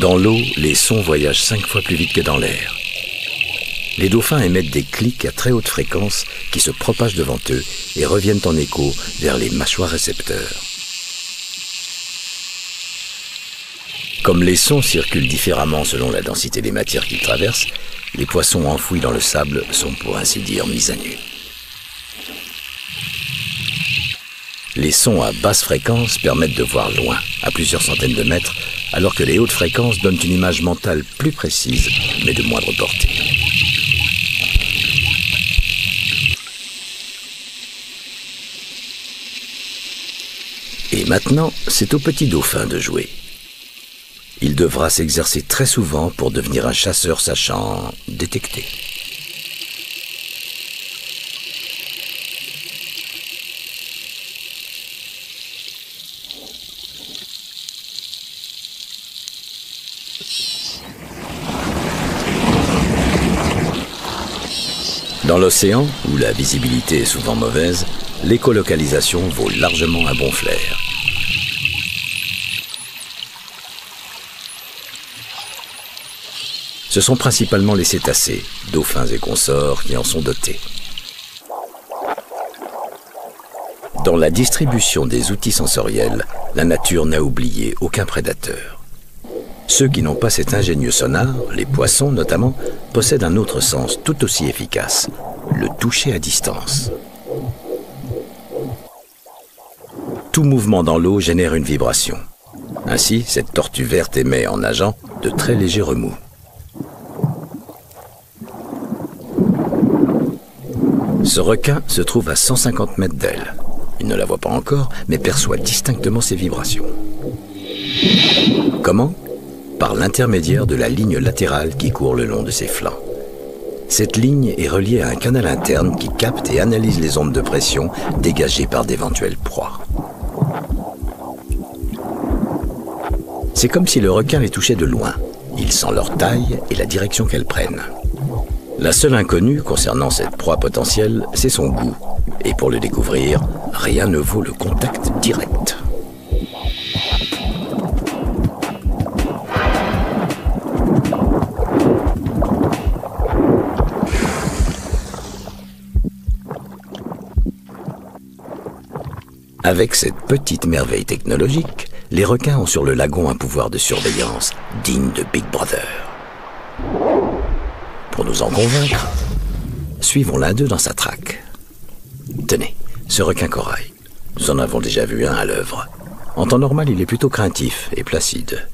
Dans l'eau, les sons voyagent 5 fois plus vite que dans l'air. Les dauphins émettent des clics à très haute fréquence qui se propagent devant eux et reviennent en écho vers les mâchoires récepteurs. Comme les sons circulent différemment selon la densité des matières qu'ils traversent, les poissons enfouis dans le sable sont pour ainsi dire mis à nu. Les sons à basse fréquence permettent de voir loin, à plusieurs centaines de mètres, alors que les hautes fréquences donnent une image mentale plus précise, mais de moindre portée. Et maintenant, c'est au petit dauphin de jouer. Il devra s'exercer très souvent pour devenir un chasseur sachant détecter. Dans l'océan, où la visibilité est souvent mauvaise, l'écolocalisation vaut largement un bon flair. Ce sont principalement les cétacés, dauphins et consorts, qui en sont dotés. Dans la distribution des outils sensoriels, la nature n'a oublié aucun prédateur. Ceux qui n'ont pas cet ingénieux sonar, les poissons notamment, possèdent un autre sens tout aussi efficace, le toucher à distance. Tout mouvement dans l'eau génère une vibration. Ainsi, cette tortue verte émet en nageant de très légers remous. Ce requin se trouve à 150 mètres d'elle. Il ne la voit pas encore, mais perçoit distinctement ses vibrations. Comment ? Par l'intermédiaire de la ligne latérale qui court le long de ses flancs. Cette ligne est reliée à un canal interne qui capte et analyse les ondes de pression dégagées par d'éventuelles proies. C'est comme si le requin les touchait de loin. Il sent leur taille et la direction qu'elles prennent. La seule inconnue concernant cette proie potentielle, c'est son goût. Et pour le découvrir, rien ne vaut le contact direct. Avec cette petite merveille technologique, les requins ont sur le lagon un pouvoir de surveillance digne de Big Brother. Pour nous en convaincre, suivons l'un d'eux dans sa traque. Tenez, ce requin corail. Nous en avons déjà vu un à l'œuvre. En temps normal, il est plutôt craintif et placide.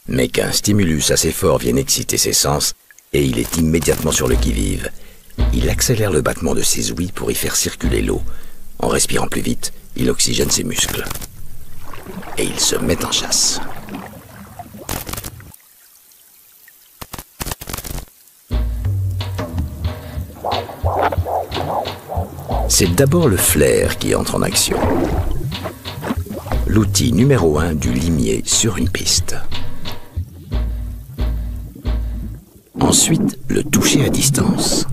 Mais qu'un stimulus assez fort vienne exciter ses sens, et il est immédiatement sur le qui-vive. Il accélère le battement de ses ouïes pour y faire circuler l'eau. En respirant plus vite, il oxygène ses muscles. Et il se met en chasse. C'est d'abord le flair qui entre en action. L'outil numéro 1 du limier sur une piste. Ensuite, le toucher à distance.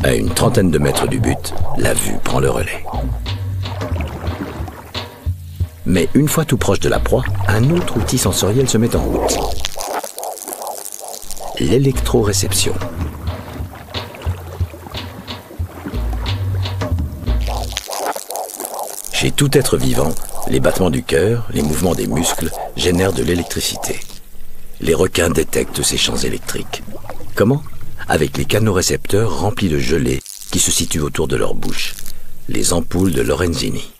À une trentaine de mètres du but, la vue prend le relais. Mais une fois tout proche de la proie, un autre outil sensoriel se met en route. L'électroréception. Chez tout être vivant, les battements du cœur, les mouvements des muscles génèrent de l'électricité. Les requins détectent ces champs électriques. Comment ? Avec les canaux récepteurs remplis de gelée qui se situent autour de leur bouche, les ampoules de Lorenzini.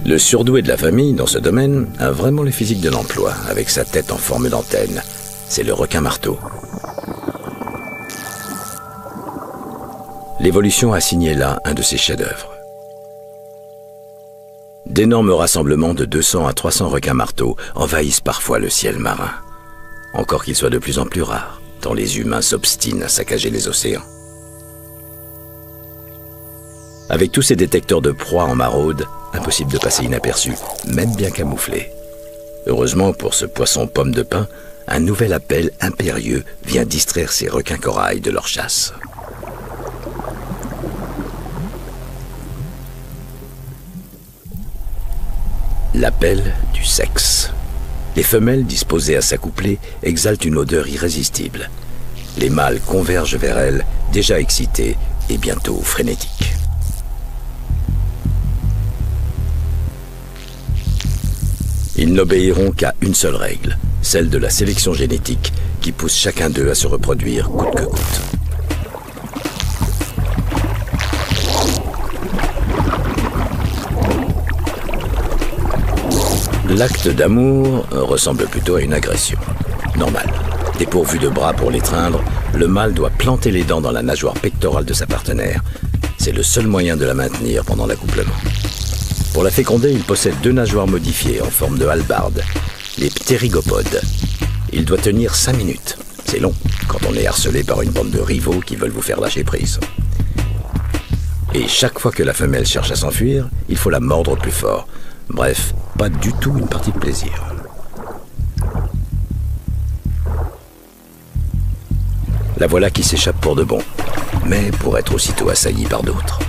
Le surdoué de la famille, dans ce domaine, a vraiment le physique de l'emploi, avec sa tête en forme d'antenne. C'est le requin marteau. L'évolution a signé là un de ses chefs-d'œuvre. D'énormes rassemblements de 200 à 300 requins marteaux envahissent parfois le ciel marin. Encore qu'ils soient de plus en plus rares, tant les humains s'obstinent à saccager les océans. Avec tous ces détecteurs de proies en maraude, impossible de passer inaperçu, même bien camouflé. Heureusement pour ce poisson pomme de pin, un nouvel appel impérieux vient distraire ces requins corail de leur chasse. L'appel du sexe. Les femelles disposées à s'accoupler exhalent une odeur irrésistible. Les mâles convergent vers elles, déjà excités et bientôt frénétiques. Ils n'obéiront qu'à une seule règle, celle de la sélection génétique qui pousse chacun d'eux à se reproduire coûte que coûte. L'acte d'amour ressemble plutôt à une agression. Normal. Dépourvu de bras pour l'étreindre, le mâle doit planter les dents dans la nageoire pectorale de sa partenaire. C'est le seul moyen de la maintenir pendant l'accouplement. Pour la féconder, il possède 2 nageoires modifiées en forme de hallebarde, les ptérygopodes. Il doit tenir 5 minutes. C'est long quand on est harcelé par une bande de rivaux qui veulent vous faire lâcher prise. Et chaque fois que la femelle cherche à s'enfuir, il faut la mordre plus fort. Bref, pas du tout une partie de plaisir. La voilà qui s'échappe pour de bon, mais pour être aussitôt assaillie par d'autres.